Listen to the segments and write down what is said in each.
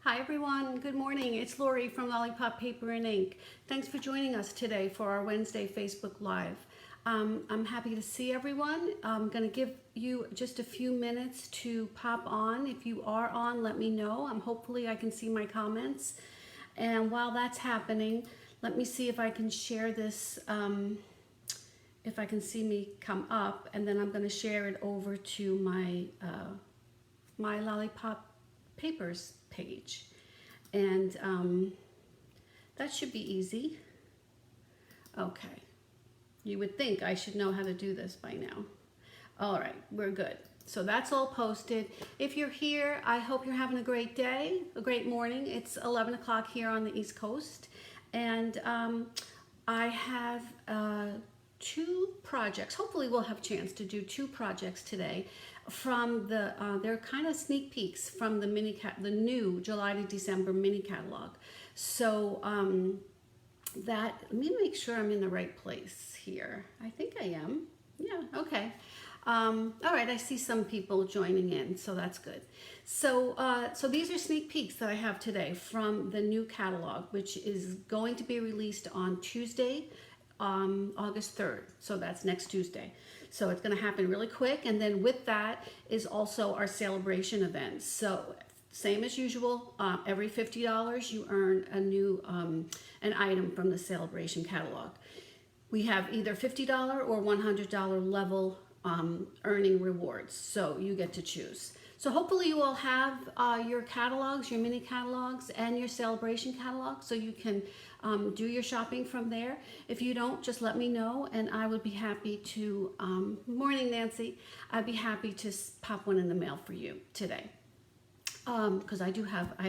Hi everyone, good morning. It's Lori from Lollipop Paper and Ink. Thanks for joining us today for our Wednesday Facebook Live. I'm happy to see everyone. I'm going to give you just a few minutes to pop on. If you are on, let me know. Hopefully I can see my comments. And while that's happening, let me see if I can share this, if I can see me come up, and then I'm going to share it over to my, my Lollipop Papers page, and that should be easy. Okay, you would think I should know how to do this by now. All right, we're good. So that's all posted. If you're here, I hope you're having a great day, a great morning. It's 11 o'clock here on the East Coast, and I have two projects. Hopefully we'll have a chance to do two projects today from the they're kind of sneak peeks from the the new July to December mini catalog. So let me make sure I'm in the right place here. I think I am. Yeah, okay. All right, I see some people joining in, so that's good. So so these are sneak peeks that I have today from the new catalog, which is going to be released on Tuesday, August 3rd. So that's next Tuesday. So it's going to happen really quick. And then with that is also our celebration event. So same as usual, every $50 you earn a new an item from the celebration catalog. We have either $50 or $100 level earning rewards. So you get to choose. So hopefully you all have your catalogs, your mini catalogs, and your celebration catalog, so you can do your shopping from there. If you don't, just let me know, and I would be happy to, morning Nancy, I'd be happy to pop one in the mail for you today. Because I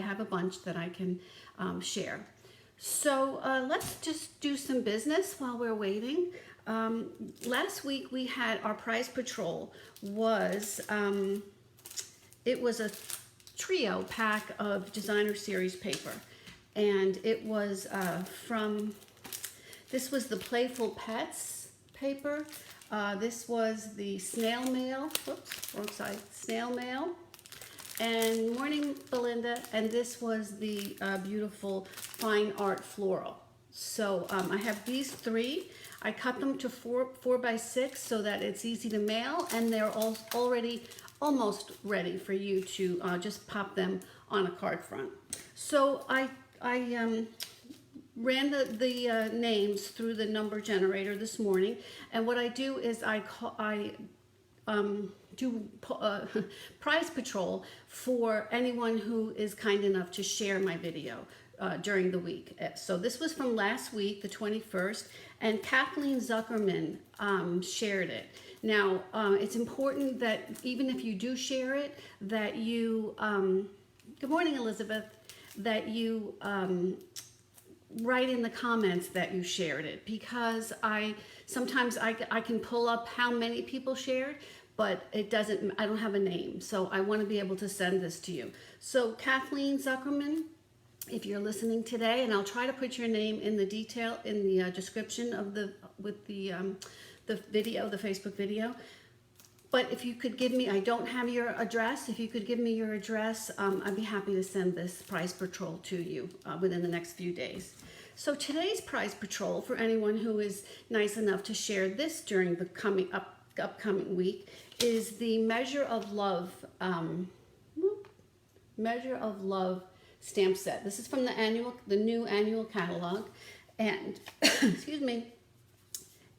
have a bunch that I can share. So let's just do some business while we're waiting. Last week we had our prize patrol was, it was a trio pack of designer series paper, and it was this was the Playful Pets paper, this was the snail mail, whoops, wrong side, snail mail, and morning Belinda, and this was the beautiful fine art floral. So I have these three. I cut them to 4 by 6 so that it's easy to mail, and they're all already almost ready for you to just pop them on a card front. So I ran the names through the number generator this morning, and what I do is I do prize patrol for anyone who is kind enough to share my video during the week. So this was from last week, the 21st, and Kathleen Zuckerman shared it. Now, it's important that even if you do share it, that you, good morning, Elizabeth, that you write in the comments that you shared it, because sometimes I can pull up how many people shared, but it doesn't, I don't have a name, so I want to be able to send this to you. So Kathleen Zuckerman, if you're listening today, and I'll try to put your name in the detail in the description of the video, the Facebook video. But if you could give me, I don't have your address, if you could give me your address, I'd be happy to send this prize patrol to you within the next few days. So today's prize patrol, for anyone who is nice enough to share this during the upcoming week, is the Measure of Love stamp set. This is from the new annual catalog, and excuse me,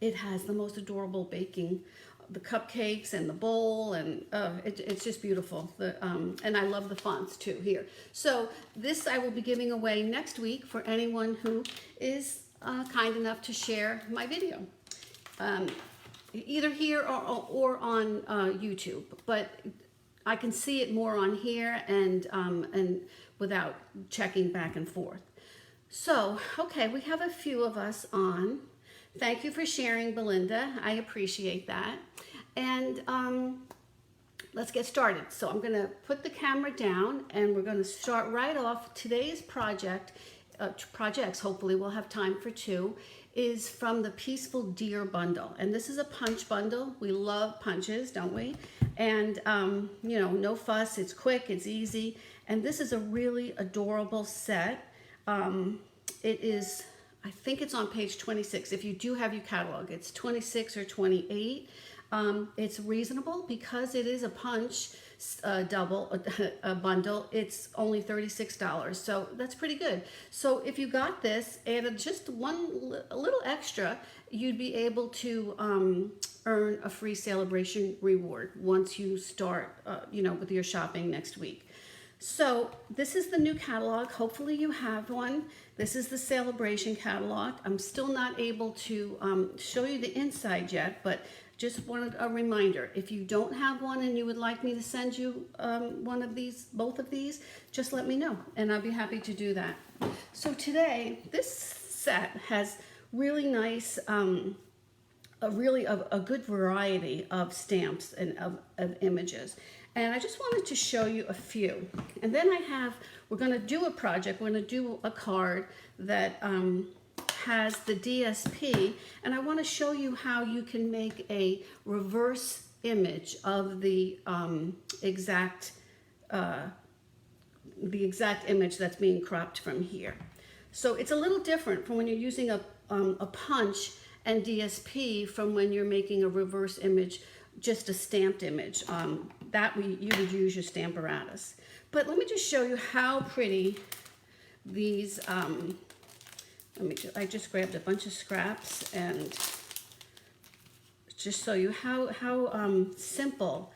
it has the most adorable baking, the cupcakes and the bowl, and it's just beautiful. And I love the fonts too here. So this I will be giving away next week for anyone who is kind enough to share my video, either here or on YouTube. But I can see it more on here and without checking back and forth. So, okay, we have a few of us on. Thank you for sharing, Belinda. I appreciate that. And let's get started. So I'm going to put the camera down, and we're going to start right off. Today's projects, hopefully we'll have time for two, is from the Peaceful Deer bundle. And this is a punch bundle. We love punches, don't we? And, you know, no fuss, it's quick, it's easy. And this is a really adorable set. It is, I think it's on page 26. If you do have your catalog, it's 26 or 28. It's reasonable because it is a punch double, a bundle. It's only $36, so that's pretty good. So if you got this, added just a little extra, you'd be able to earn a free celebration reward once you start, with your shopping next week. So this is the new catalog. Hopefully you have one. This is the celebration catalog. I'm still not able to show you the inside yet, but just wanted a reminder. If you don't have one and you would like me to send you both of these, just let me know and I'll be happy to do that. So today, this set has really nice, a good variety of stamps and of images. And I just wanted to show you a few. And then we're gonna do a project, we're gonna do a card that has the DSP, and I wanna show you how you can make a reverse image of the exact image that's being cropped from here. So it's a little different from when you're using a punch and DSP from when you're making a reverse image, just a stamped image. You would use your Stamparatus. But let me just show you how pretty these, I just grabbed a bunch of scraps and just show you how simple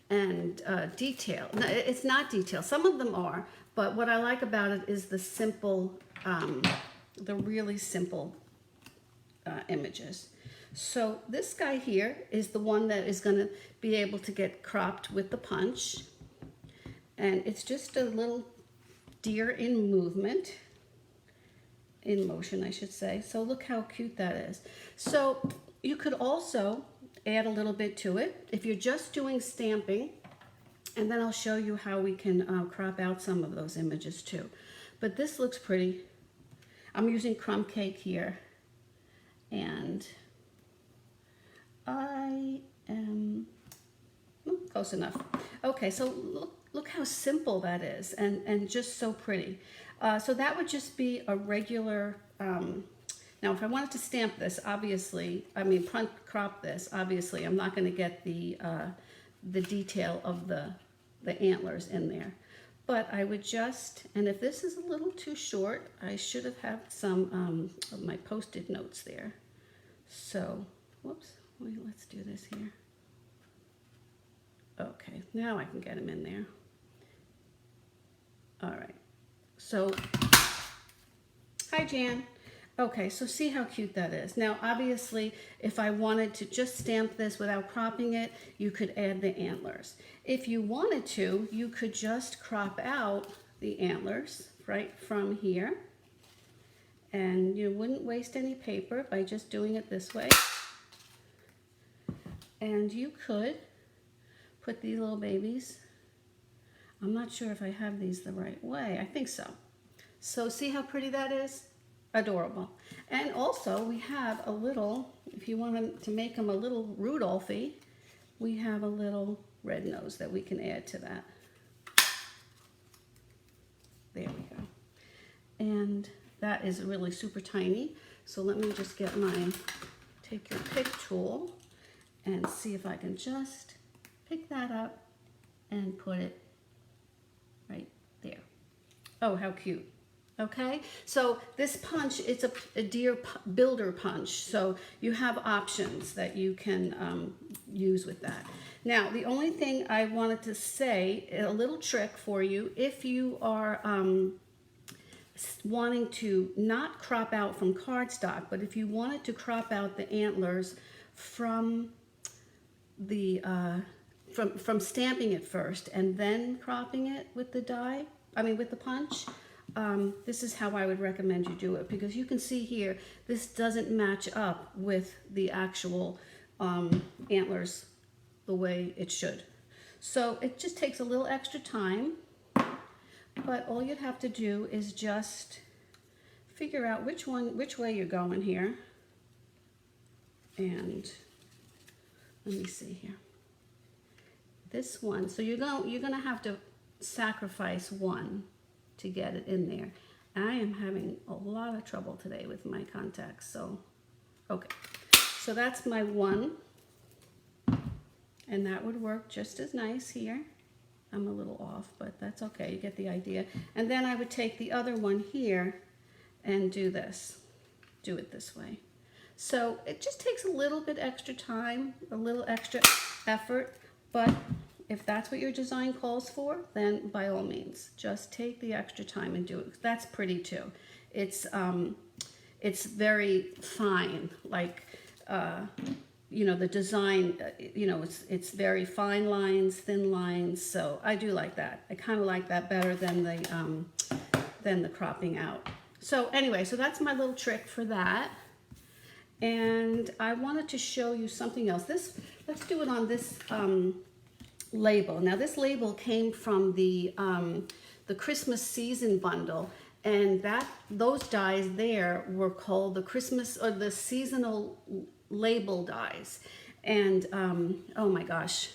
and detailed. No, it's not detailed. Some of them are, but what I like about it is the simple, the really simple images. So this guy here is the one that is going to be able to get cropped with the punch. And it's just a little deer in motion, I should say. So look how cute that is. So you could also add a little bit to it if you're just doing stamping. And then I'll show you how we can crop out some of those images too. But this looks pretty. I'm using crumb cake here. And I am close enough. Okay, so look how simple that is and just so pretty. So that would just be a regular, now if I wanted to stamp this, obviously, crop this, obviously I'm not going to get the detail of the antlers in there. But I would just, and if this is a little too short, I should have had some of my Post-it notes there. So, whoops, wait, let's do this here. Okay, now I can get them in there. All right, so, hi Jan. Okay, so see how cute that is. Now, obviously, if I wanted to just stamp this without cropping it, you could add the antlers. If you wanted to, you could just crop out the antlers right from here. And you wouldn't waste any paper by just doing it this way. And you could put these little babies. I'm not sure if I have these the right way. I think so. So see how pretty that is? Adorable. And also we have a little, if you want to make them a little Rudolphy, we have a little red nose that we can add to that. There we go. And that is really super tiny. So let me just get take your pick tool and see if I can just pick that up and put it right there. Oh, how cute. Okay, so this punch, it's a deer builder punch, so you have options that you can use with that. Now, the only thing I wanted to say, a little trick for you, if you are wanting to not crop out from cardstock, but if you wanted to crop out the antlers from the from stamping it first and then cropping it with the with the punch, this is how I would recommend you do it, because you can see here, this doesn't match up with the actual antlers the way it should. So it just takes a little extra time, but all you'd have to do is just figure out which way you're going here. And let me see here. This one, so you're gonna have to sacrifice one to get it in there. I am having a lot of trouble today with my contacts, so okay. So that's my one, and that would work just as nice here. I'm a little off, but that's okay, you get the idea. And then I would take the other one here and do this, do it this way. So it just takes a little bit extra time, a little extra effort, but if that's what your design calls for, then by all means, just take the extra time and do it. That's pretty too. It's very fine, like, you know, the design, you know, it's very fine lines, thin lines, so I do like that. I kind of like that better than the cropping out. So anyway, so that's my little trick for that. And I wanted to show you something else. Let's do it on this label. Now this label came from the Christmas season bundle, and those dies there were called the Christmas or the seasonal label dies. And oh my gosh,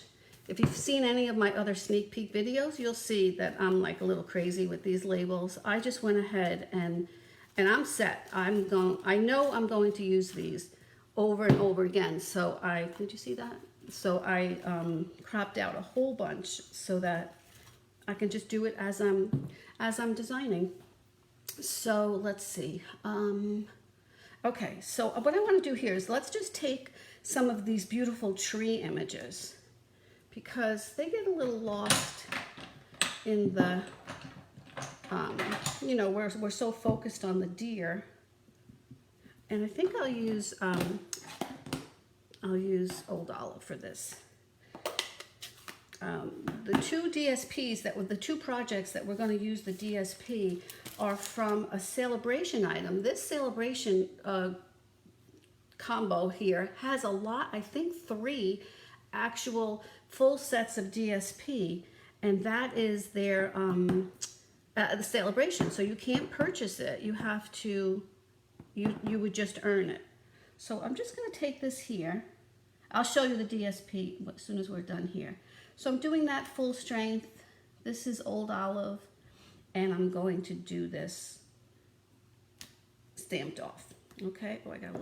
if you've seen any of my other sneak peek videos, you'll see that I'm like a little crazy with these labels. I just went ahead and I'm set. I know I'm going to use these over and over again. So did you see that? So I cropped out a whole bunch so that I can just do it as I'm designing. So let's see. Okay, so what I want to do here is let's just take some of these beautiful tree images, because they get a little lost in the, you know, we're so focused on the deer. And I think I'll use Old Olive for this. The two DSPs the two projects that we're going to use the DSP are from a celebration item. This celebration combo here has a lot, I think 3 actual full sets of DSP, and that is their the celebration. So you can't purchase it. You have to, you would just earn it. So I'm just going to take this here. I'll show you the DSP as soon as we're done here. So I'm doing that full strength. This is Old Olive, and I'm going to do this stamped off. Okay, oh, I got a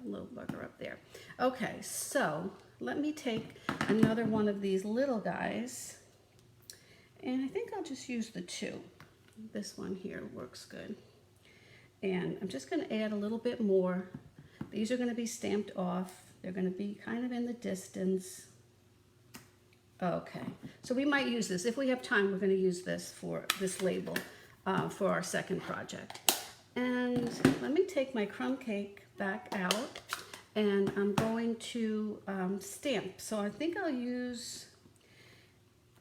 little bugger up there. Okay, so let me take another one of these little guys, and I think I'll just use the 2. This one here works good. And I'm just going to add a little bit more. These are going to be stamped off. They're going to be kind of in the distance. Okay, so we might use this. If we have time, we're going to use this for this label for our second project. And let me take my crumb cake back out, and I'm going to stamp. So I think I'll use,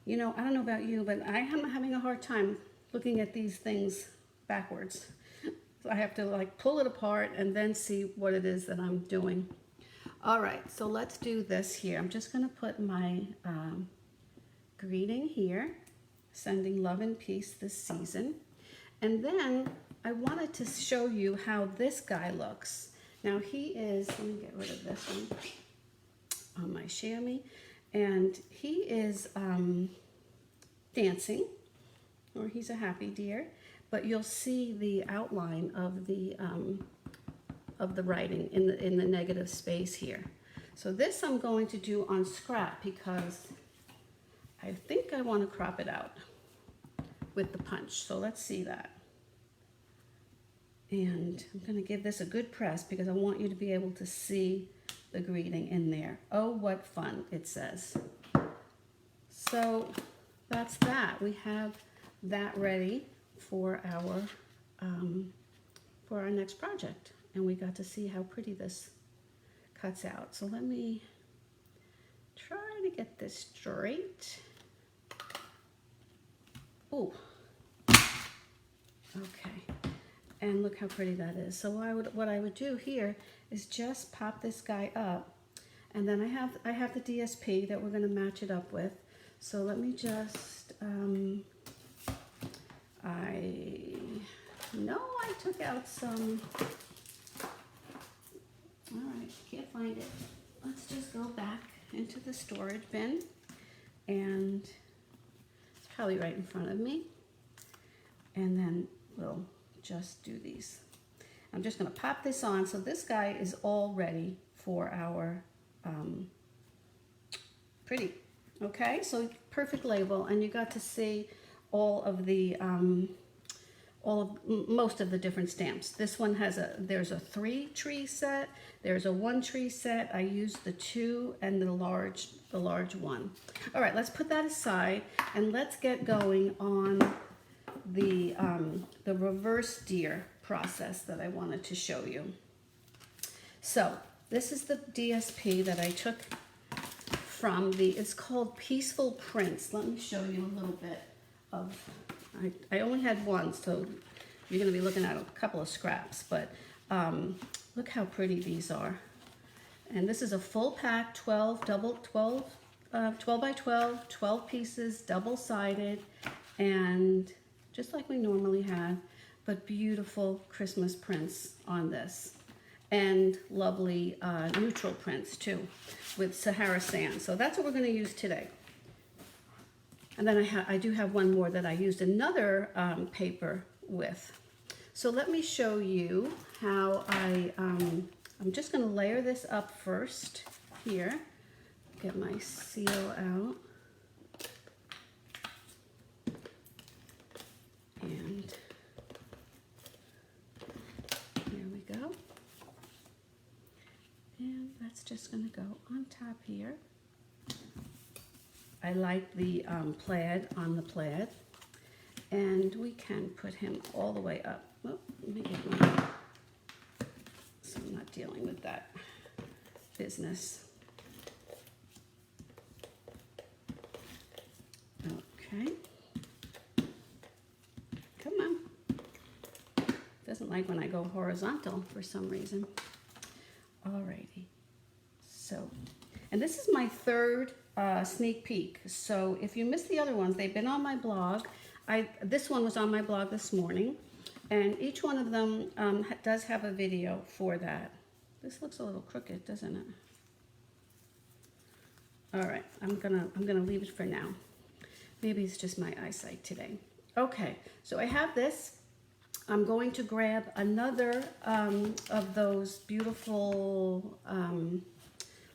you know, I don't know about you, but I am having a hard time looking at these things backwards. So I have to like pull it apart and then see what it is that I'm doing. All right, so let's do this here. I'm just going to put my greeting here, sending love and peace this season. And then I wanted to show you how this guy looks. Now he is, let me get rid of this one on my chamois. And he is dancing, or he's a happy deer, but you'll see the outline of the writing in the negative space here. So this I'm going to do on scrap because I think I want to crop it out with the punch. So let's see that. And I'm going to give this a good press because I want you to be able to see the greeting in there. Oh, what fun, it says. So that's that. We have that ready for our next project. And we got to see how pretty this cuts out. So let me try to get this straight. Oh, okay. And look how pretty that is. So what I would do here is just pop this guy up, and then I have the DSP that we're going to match it up with. So let me just I know I took out some. All right, can't find it. Let's just go back into the storage bin, and it's probably right in front of me. And then we'll just do these. I'm just going to pop this on. So this guy is all ready for our pretty. Okay, so perfect label, and you got to see all of the most of the different stamps. This one has there's a 3 tree set, there's a 1 tree set. I used the 2 and the large one. All right, let's put that aside and let's get going on the reverse deer process that I wanted to show you. So this is the DSP that I took from it's called Peaceful Prints. Let me show you a little bit of, I only had one, so you're going to be looking at a couple of scraps, but look how pretty these are. And this is a full pack, 12 by 12, 12 pieces, double-sided, and just like we normally have, but beautiful Christmas prints on this. And lovely neutral prints too, with Sahara sand. So that's what we're going to use today. And then I do have one more that I used another paper with. So let me show you how I'm just going to layer this up first here. Get my seal out. And here we go. And that's just going to go on top here. I like the plaid on the plaid. And we can put him all the way up. Oh, let me get my, so I'm not dealing with that business. Okay. Come on. Doesn't like when I go horizontal for some reason. Alrighty. So, and this is my third sneak peek. So if you missed the other ones, they've been on my blog. This one was on my blog this morning, and each one of them does have a video for that. This looks a little crooked, doesn't it? All right, I'm gonna leave it for now. Maybe it's just my eyesight today. Okay, so I have this. I'm going to grab another of those beautiful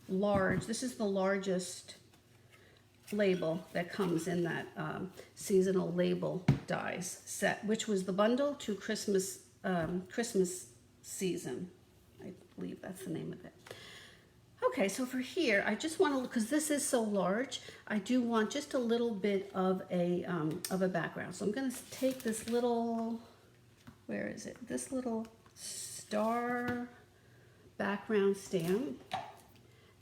large. This is the largest label that comes in that seasonal label dies set, which was the bundle to Christmas season. I believe that's the name of it. Okay, so for here, I just want to, because this is so large, I do want just a little bit of a background. So I'm going to take this little, where is it? This little star background stamp,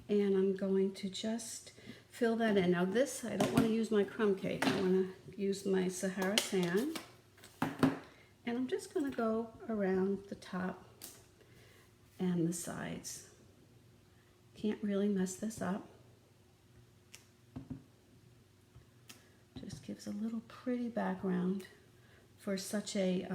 and I'm going to just fill that in. Now this, I don't want to use my crumb cake. I want to use my Sahara sand. And I'm just going to go around the top and the sides. Can't really mess this up. Just gives a little pretty background for such a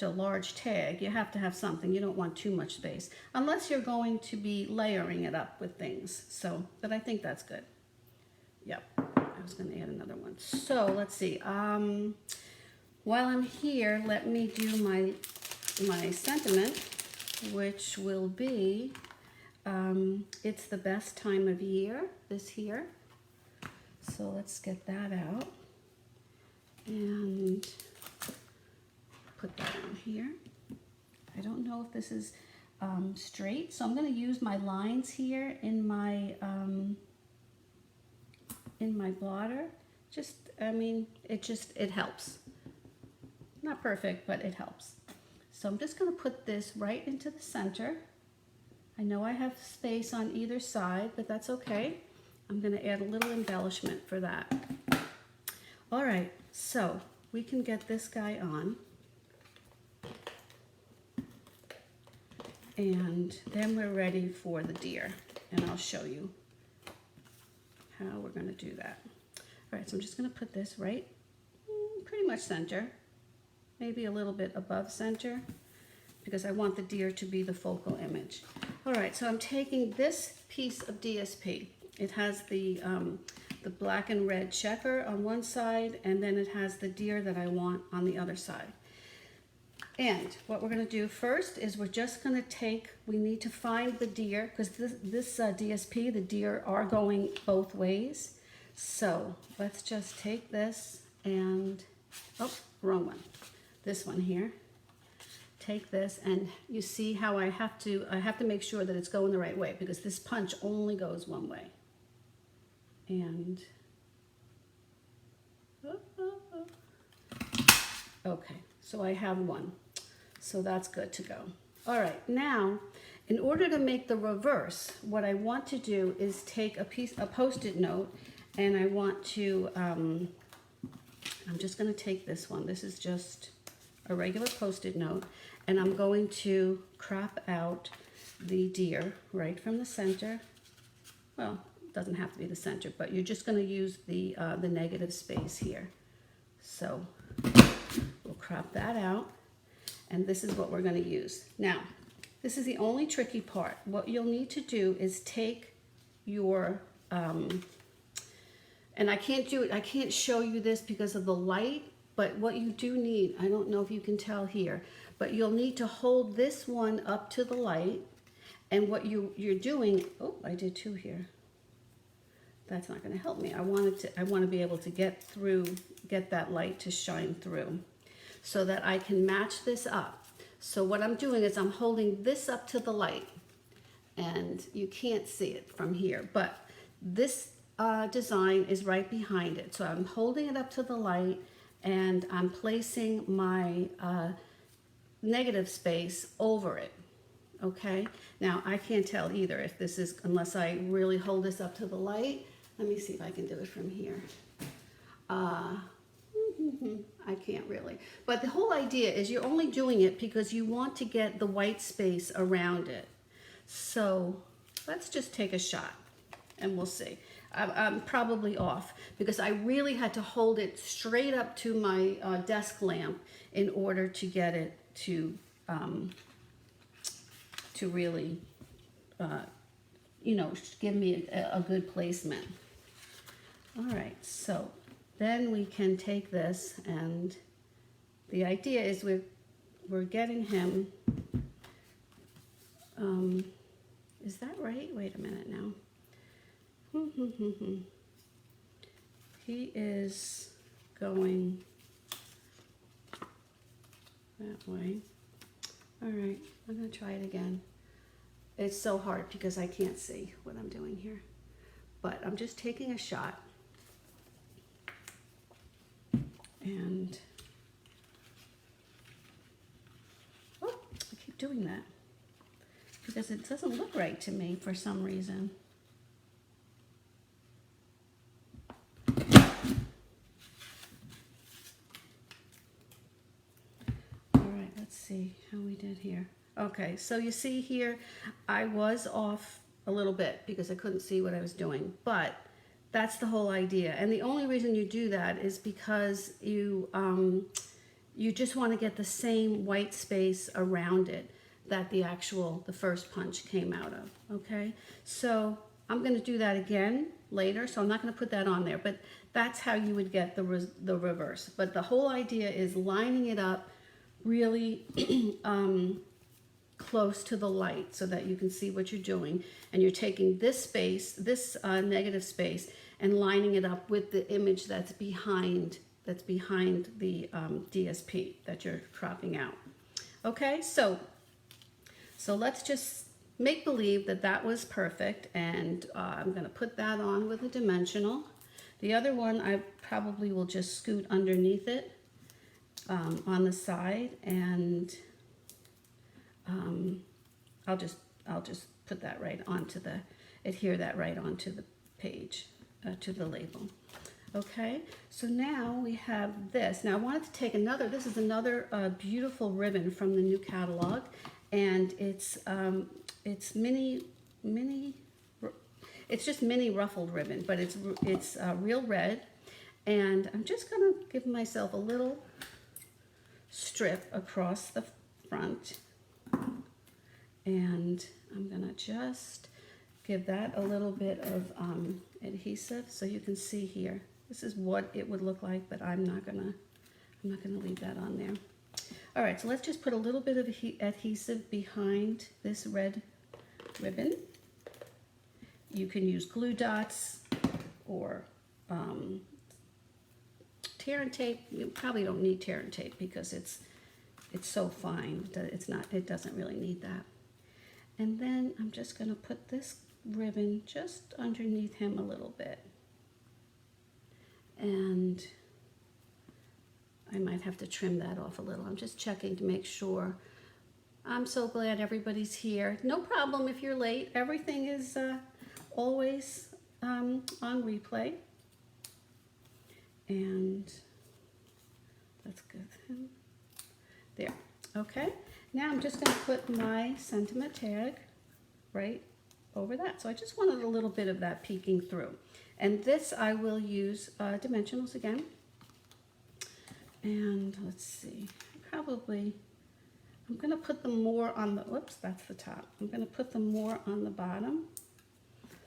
large tag. You have to have something. You don't want too much space, unless you're going to be layering it up with things. So, but I think that's good. Yep, I was going to add another one. So let's see. While I'm here, let me do my sentiment, which will be, it's the best time of year this year. So let's get that out and put that on here. I don't know if this is straight, so I'm going to use my lines here in my blotter. Just, I mean, it helps. Not perfect, but it helps. So I'm just going to put this right into the center. I know I have space on either side, but that's okay. I'm going to add a little embellishment for that. All right, so we can get this guy on. And then we're ready for the deer, and I'll show you how we're going to do that. All right, so I'm just going to put this right pretty much center, maybe a little bit above center, because I want the deer to be the focal image. All right, so I'm taking this piece of DSP. It has the the black and red checker on one side, and then it has the deer that I want on the other side. And what we're going to do first is we're just going to take, we need to find the deer, because this DSP, the deer are going both ways. So let's just take this and, oh, wrong one. This one here. Take this, and you see how I have to make sure that it's going the right way, because this punch only goes one way. And okay, so I have one, so that's good to go. All right, now in order to make the reverse, what I want to do is take a post-it note, and I want to I'm just going to take this one. This is just a regular post-it note, and I'm going to crop out the deer right from the center. Well, doesn't have to be the center, but you're just going to use the negative space here. So we'll crop that out, and this is what we're going to use. Now, this is the only tricky part. What you'll need to do is take your, and I can't show you this because of the light, but what you do need, I don't know if you can tell here, but you'll need to hold this one up to the light, and what you're doing, oh, I did two here. That's not going to help me. I want to be able to get that light to shine through so that I can match this up. So what I'm doing is I'm holding this up to the light, and you can't see it from here, but this design is right behind it. So I'm holding it up to the light, and I'm placing my negative space over it. Okay, now I can't tell either if this is, unless I really hold this up to the light. Let me see if I can do it from here. I can't really. But the whole idea is you're only doing it because you want to get the white space around it. So let's just take a shot and we'll see. I'm probably off because I really had to hold it straight up to my desk lamp in order to get it to really, you know, give me a good placement. All right, so then we can take this, and the idea is we're getting him, is that right? Wait a minute now. He is going that way. All right, I'm gonna try it again. It's so hard because I can't see what I'm doing here, but I'm just taking a shot, and oh, I keep doing that because it doesn't look right to me for some reason. All right, let's see how we did here. Okay, so you see here, I was off a little bit because I couldn't see what I was doing, but that's the whole idea. And the only reason you do that is because you just want to get the same white space around it that the first punch came out of, okay? So I'm going to do that again later, so I'm not going to put that on there, but that's how you would get the reverse. But the whole idea is lining it up really close to the light so that you can see what you're doing, and you're taking this space, this negative space, and lining it up with the image that's behind the DSP that you're cropping out. Okay, so let's just make believe that that was perfect, and I'm going to put that on with a dimensional. The other one I probably will just scoot underneath it on the side, and I'll just put that right onto adhere that right onto the page, to the label. Okay, so now we have this. Now I wanted to take this is another beautiful ribbon from the new catalog, and it's just mini ruffled ribbon, but it's real red, and I'm just gonna give myself a little strip across the front, and I'm gonna just give that a little bit of adhesive so you can see here. This is what it would look like, but I'm not gonna leave that on there. All right, so let's just put a little bit of adhesive behind this red ribbon. You can use glue dots or tear and tape. You probably don't need tear and tape because it's so fine that it doesn't really need that. And then I'm just going to put this ribbon just underneath him a little bit. And I might have to trim that off a little. I'm just checking to make sure. I'm so glad everybody's here. No problem if you're late. Everything is always on replay. And that's good. There. Okay. Now I'm just going to put my sentiment tag right over that. So I just wanted a little bit of that peeking through. And this I will use dimensionals again. And let's see, I'm going to put them more on the, whoops, that's the top. I'm going to put them more on the bottom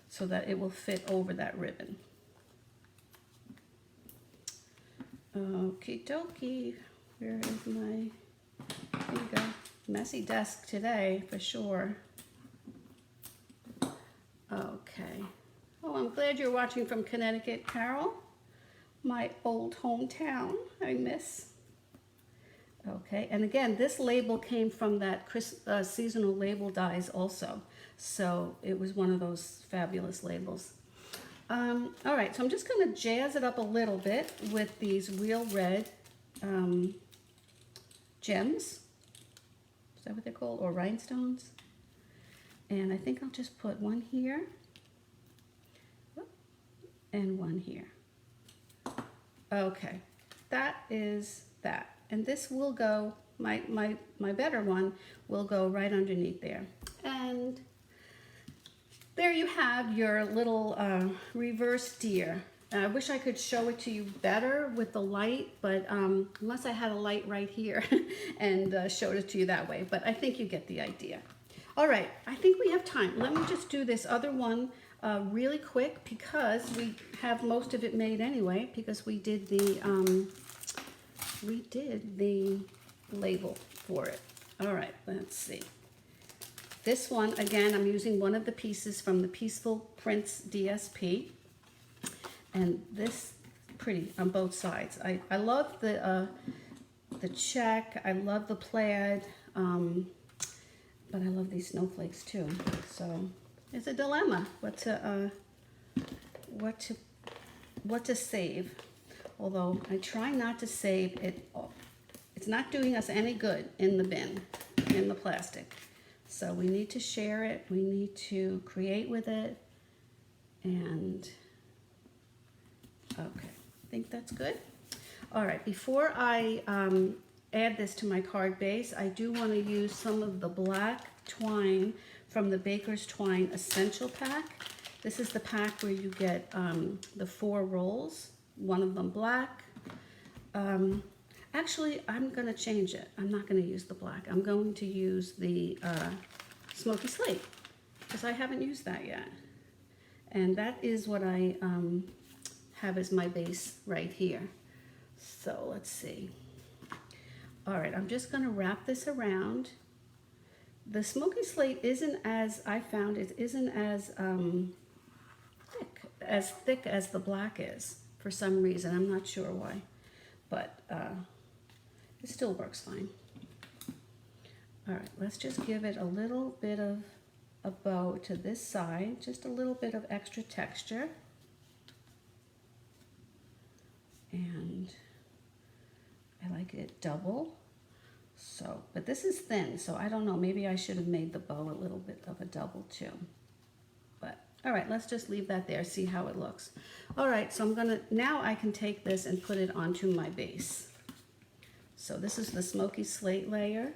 so that it will fit over that ribbon. Okie dokie, where is my, here we go, messy desk today for sure. Okay. Oh, I'm glad you're watching from Connecticut, Carol. My old hometown, I miss. Okay, and again, this label came from that seasonal label dies also. So it was one of those fabulous labels. All right, so I'm just going to jazz it up a little bit with these real red gems. Is that what they're called? Or rhinestones? And I think I'll just put one here and one here. Okay, that is that. And this will go, my better one will go right underneath there. And there you have your little reverse deer. I wish I could show it to you better with the light, but unless I had a light right here and showed it to you that way. But I think you get the idea. All right, I think we have time. Let me just do this other one really quick because we have most of it made anyway because we did the label for it. All right, let's see. This one, again, I'm using one of the pieces from the Peaceful Prints DSP. And this pretty on both sides. I love the check. I love the plaid. But I love these snowflakes too. So it's a dilemma what to save. Although I try not to save it. It's not doing us any good in the bin, in the plastic. So we need to share it. We need to create with it. And okay, I think that's good. All right, before I add this to my card base, I do want to use some of the black twine from the Baker's Twine Essential Pack. This is the pack where you get the 4 rolls, one of them black. Actually, I'm going to change it. I'm not going to use the black. I'm going to use the Smoky Slate because I haven't used that yet. And that is what I have as my base right here. So let's see. All right, I'm just going to wrap this around. The Smoky Slate isn't as, I found it isn't as thick as the black is for some reason. I'm not sure why, but it still works fine. All right, let's just give it a little bit of a bow to this side, just a little bit of extra texture. And I like it double. So, but this is thin, so I don't know, maybe I should have made the bow a little bit of a double too. But, all right, let's just leave that there, see how it looks. All right, so now I can take this and put it onto my base. So this is the Smoky Slate layer.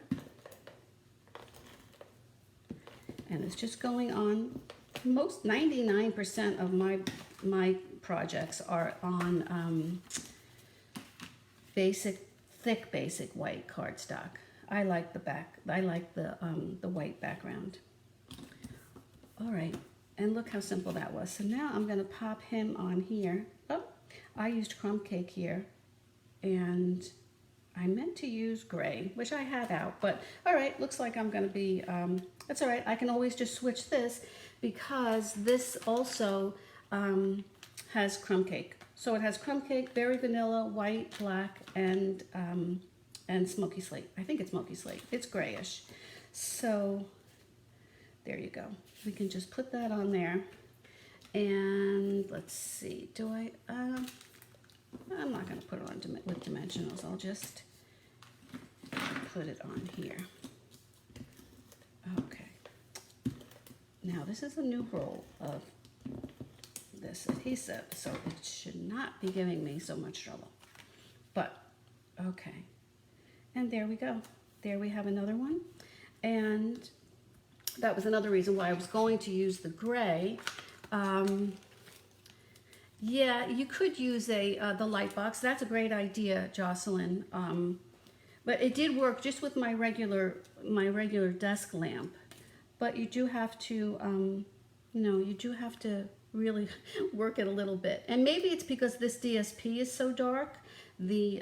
And it's just going on, 99% of my projects are on thick basic white cardstock. I like the white background. All right, And look how simple that was. So now I'm going to pop him on here. Oh, I used crumb cake here. And I meant to use gray, which I had out. But all right, looks like I'm going to be, that's all right. I can always just switch this because this also has crumb cake. So it has crumb cake, berry vanilla, white, black, and smoky slate. I think it's smoky slate. It's grayish. So there you go. We can just put that on there. And let's see, I'm not going to put it on with dimensionals. I'll just put it on here. Okay. Now this is a new roll of this adhesive, so it should not be giving me so much trouble. But, okay. And there we go. There we have another one. And that was another reason why I was going to use the gray. Yeah, you could use the light box. That's a great idea, Jocelyn. But it did work just with my regular desk lamp. But you do have to, you do have to really work it a little bit. And maybe it's because this DSP is so dark. The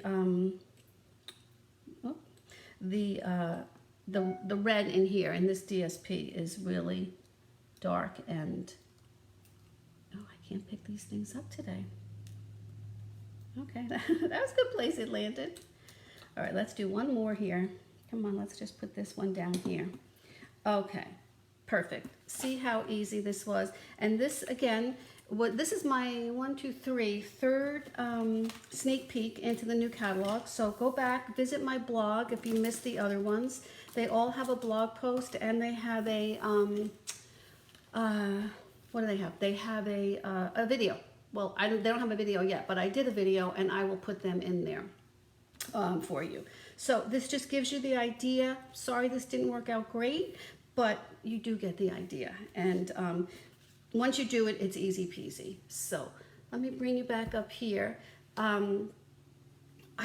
red in here in this DSP is really dark, and oh, I can't pick these things up today. Okay, that was a good place it landed. All right, let's do one more here. Come on, let's just put this one down here. Okay, perfect. See how easy this was? And this, again, this is my third sneak peek into the new catalog. So go back, visit my blog if you missed the other ones. They all have a blog post, and they have a, what do they have? They have a video. Well, they don't have a video yet, but I did a video, and I will put them in there for you. So this just gives you the idea. Sorry this didn't work out great, but you do get the idea. And once you do it, it's easy peasy. So let me bring you back up here. I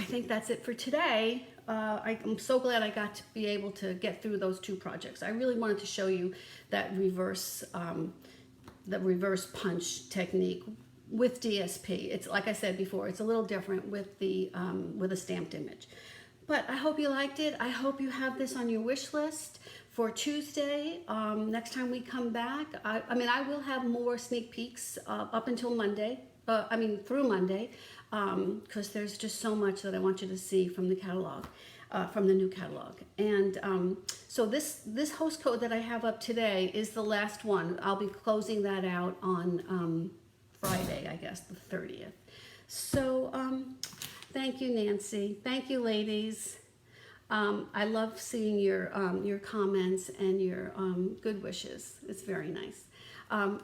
think that's it for today. I'm so glad I got to be able to get through those two projects. I really wanted to show you that reverse punch technique with DSP. It's like I said before, it's a little different with a stamped image. But I hope you liked it. I hope you have this on your wish list for Tuesday. Next time we come back, I will have more sneak peeks up until Monday. Through Monday, because there's just so much that I want you to see from the catalog, from the new catalog. And so this host code that I have up today is the last one. I'll be closing that out on Friday, I guess, the 30th. So thank you, Nancy. Thank you, ladies. I love seeing your comments and your good wishes. It's very nice.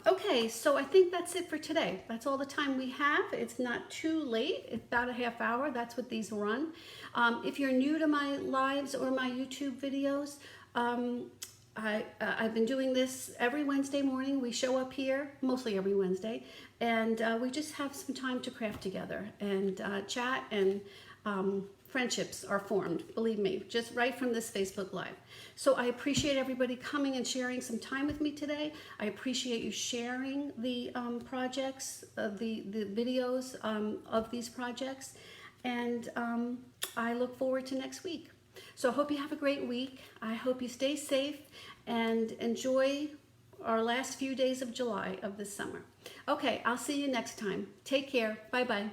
Okay, so I think that's it for today. That's all the time we have. It's not too late. It's about a half hour. That's what these run. If you're new to my lives or my YouTube videos, I've been doing this every Wednesday morning. We show up here, mostly every Wednesday, and we just have some time to craft together and chat, and friendships are formed, believe me, just right from this Facebook Live. So I appreciate everybody coming and sharing some time with me today. I appreciate you sharing the projects, the videos of these projects, and I look forward to next week. So I hope you have a great week. I hope you stay safe and enjoy our last few days of July of this summer. Okay, I'll see you next time. Take care. Bye-bye.